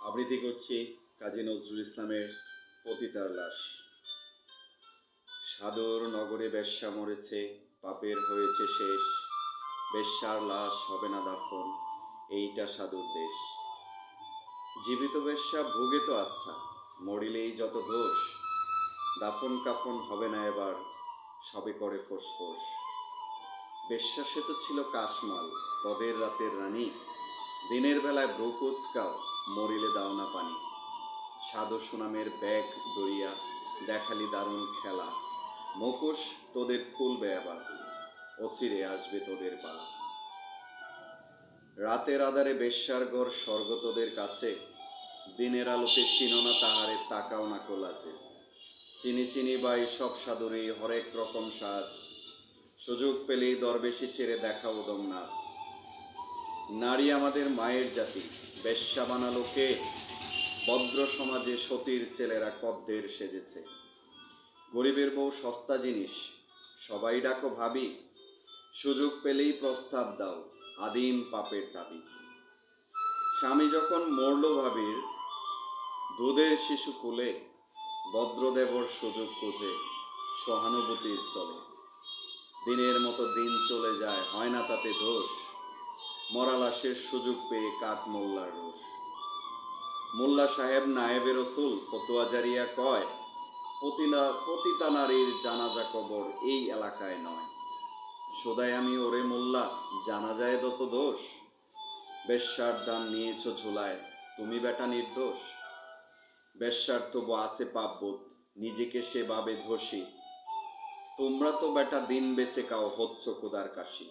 আবৃত্তি করছি কাজী নজরুল ইসলামের পতিতার লাশ। সাদর নগরে বেশ্যা মরেছে, পাপের হয়েছে শেষ। বেশ্যার লাশ হবে না দাফন, এইটা সাধুর দেশ। জীবিত বেশ্যা ভোগে তো আচ্ছা, মরিলেই যত দোষ। দাফন কাফন হবে না এবার, সবে করে ফোঁস। বেশ্যা সে তো ছিল কাশমাল, তদের রাতের রানী। দিনের বেলায় ব্রু কুচকাও, মরিলে দাও না পানি। সাধু সুনামের ব্যাগ দরিয়া দেখালি দারুণ খেলা। মুখোশ তোদের খুলবে আবার, অচিরে আসবে তোদের পালা। রাতের আধারে বেশ্যার ঘর স্বর্গ তোদের কাছে। দিনের আলোতে চিনো না তাহারে, তাকাও না কোলাচে। চিনি বাই সব সাধুরই হরেক রকম সাজ। সুযোগ পেলেই দরবেশি ছেড়ে দেখা উদম নাচ। নারী আমাদের মায়ের জাতি, বেশ্যা বানালো কে? ভদ্র সমাজে সতীর ছেলেরা কদ্দের সেজেছে। গরিবের বউ সস্তা জিনিস, সবাই ডাকো ভাবি। সুযোগ পেলেই প্রস্তাব দাও, আদিম পাপের দাবি। স্বামী যখন মরল ভাবির, দুধের শিশু কোলে। ভদ্রদেবর সুযোগ খুঁজে সহানুভূতির চলে। দিনের মতো দিন চলে যায়, হয় না তাতে দোষ। মরা লাশের সুযোগ পেয়ে কাঠ মোল্লার রোষ। মোল্লা সাহেব নায়েবে রসুল ফতোয়া জারিয়া কয়, পতিতা নারীর জানাজা কবর এই এলাকায় নয়। সদাই আমি ওরে মোল্লা, জানাজায় যত দোষ। বেশ্যার দান নিয়েছ ঝোলায়, তুমি বেটা নির্দোষ। বেশ্যার তবু আছে পাপবোধ, নিজেকে সে ভাবে ধোষী। তোমরা তো বেটা দিন বেঁচে কাও, হচ্ছ খোদার কাশি।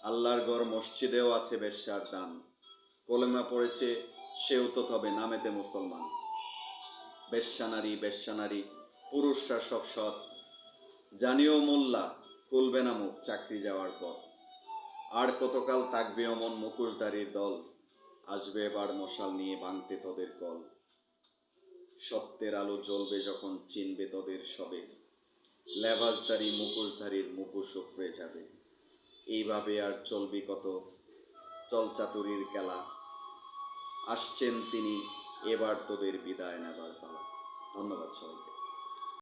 আল্লাহর ঘর মসজিদেও আছে বেশ্যার দান। কলেমা পড়েছে সেও তো তবে নামেতে মুসলমান। বেশ্যা নারী পুরুষরা সব সৎ। জানিও মোল্লা, খুলবে না মুখ চাকরি যাওয়ার পর। আর কতকাল থাকবে অমন মুখোশধারীর দল। আসবে এবার মশাল নিয়ে ভাঙতে তোদের কল। সত্যের আলো জ্বলবে যখন চিনবে তোদের সবে। লেবাসধারী মুখোশধারীর মুখোশ উপড়ে যাবে। এইভাবে আর চলবি কত চলচাতুরির খেলা। আসছেন তিনি, এবার তোদের বিদায় নেবার পালা। ধন্যবাদ সবাইকে।